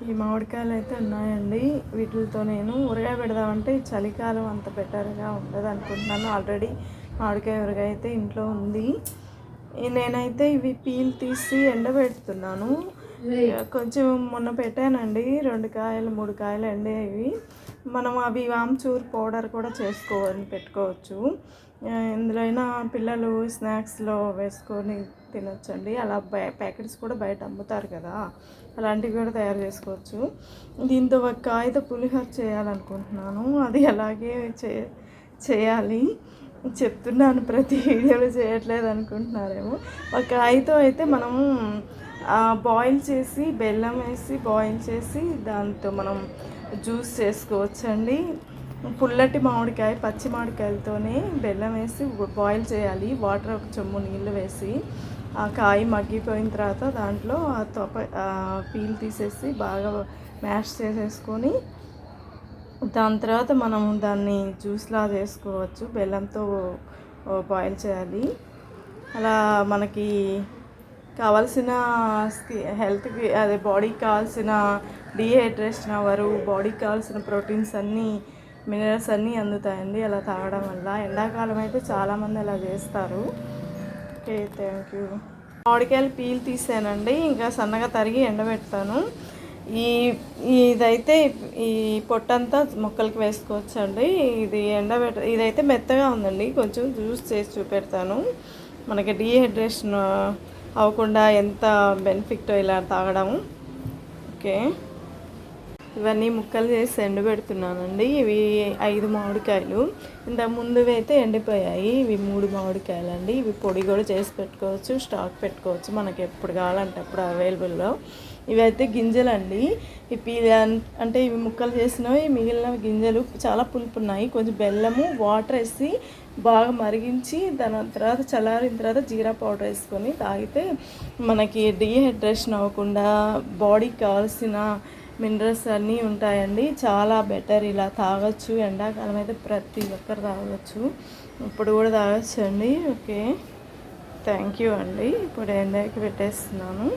ఈ మామిడికాయలు అయితే ఉన్నాయండి. వీటితో నేను ఊరగాయ పెడదామంటే చలికాలం అంత బెటర్గా ఉండదు అనుకుంటున్నాను. ఆల్రెడీ మామిడికాయ ఊరగాయ అయితే ఇంట్లో ఉంది. నేనైతే ఇవి పీల్ తీసి ఎండబెడుతున్నాను. కొంచెం మొన్న పెట్టానండి, 2 కాయలు 3 కాయలు ఎండేవి. మనం అవి ఆమ్చూర్ పౌడర్ కూడా పెట్టుకోవచ్చు. ఇందులో అయినా పిల్లలు స్నాక్స్లో వేసుకొని తినొచ్చండి. అలా ప్యాకెట్స్ కూడా బయట అమ్ముతారు కదా, అలాంటివి కూడా తయారు చేసుకోవచ్చు. దీంతో ఒక కాయతో పులిహోర చేయాలనుకుంటున్నాను. అది అలాగే చేయాలి చెప్తున్నాను, ప్రతి వీడియోలో చేయట్లేదు అనుకుంటున్నారేమో. ఒక కాయతో అయితే మనము బాయిల్ చేసి బెల్లం వేసి బాయిల్ చేసి దాంతో మనం జ్యూస్ చేసుకోవచ్చండి. పుల్లటి మామిడికాయ, పచ్చి మామిడికాయలతోనే బెల్లం వేసి బాయిల్ చేయాలి. వాటర్ ఒక చెంబు నీళ్ళు వేసి ఆ కాయ మగ్గిపోయిన తర్వాత దాంట్లో పీల్ తీసేసి బాగా మ్యాష్ చేసేసుకొని దాని తర్వాత మనం దాన్ని జ్యూస్లా చేసుకోవచ్చు. బెల్లంతో బాయిల్ చేయాలి. అలా మనకి కావాల్సిన హెల్త్కి, అదే బాడీకి కావాల్సిన డీహైడ్రేషన్ అవ్వరు, బాడీకి కావాల్సిన ప్రోటీన్స్ అన్నీ, మినరల్స్ అన్నీ అందుతాయండి అలా తాగడం వల్ల. ఎండాకాలం అయితే చాలామంది అలా చేస్తారు. Okay, thank you. మామిడికాయలు పీల్ తీసానండి, ఇంకా సన్నగా తరిగి ఎండబెడతాను. ఇదైతే ఈ పొట్టంతా మొక్కలకి వేసుకోవచ్చండి. ఇదైతే మెత్తగా ఉందండి, కొంచెం జ్యూస్ చేసి చూపెడతాను. మనకి డీహైడ్రేషన్ అవ్వకుండా ఎంత బెనిఫిట్ ఇలా తాగడం. ఓకే, ఇవన్నీ ముక్కలు చేసి ఎండబెడుతున్నానండి. ఇవి 5 మామిడికాయలు. ఇంతకు ముందువి అయితే ఎండిపోయాయి. ఇవి 3 మామిడికాయలు అండి. ఇవి పొడి కూడా చేసి పెట్టుకోవచ్చు, స్టాక్ పెట్టుకోవచ్చు, మనకి ఎప్పుడు కావాలంటే అప్పుడు అవైలబుల్లో. ఇవైతే గింజలండి. అంటే ఇవి ముక్కలు చేసినవి, మిగిలిన గింజలు చాలా పులుపు ఉన్నాయి. కొంచెం బెల్లము వాటర్ వేసి బాగా మరిగించి దాని తర్వాత చల్లారిన తర్వాత జీరా పౌడర్ వేసుకొని తాగితే మనకి డీహైడ్రేషన్ అవ్వకుండా బాడీకి కావాల్సిన మినరల్స్ అన్నీ ఉంటాయండి. చాలా బెటర్, ఇలా తాగొచ్చు. ఎండాకాలం అయితే ప్రతి ఒక్కరు తాగొచ్చు, ఇప్పుడు కూడా తాగొచ్చు అండి. ఓకే, థ్యాంక్ యూ అండి. ఇప్పుడు ఎండకి పెట్టేస్తున్నాను.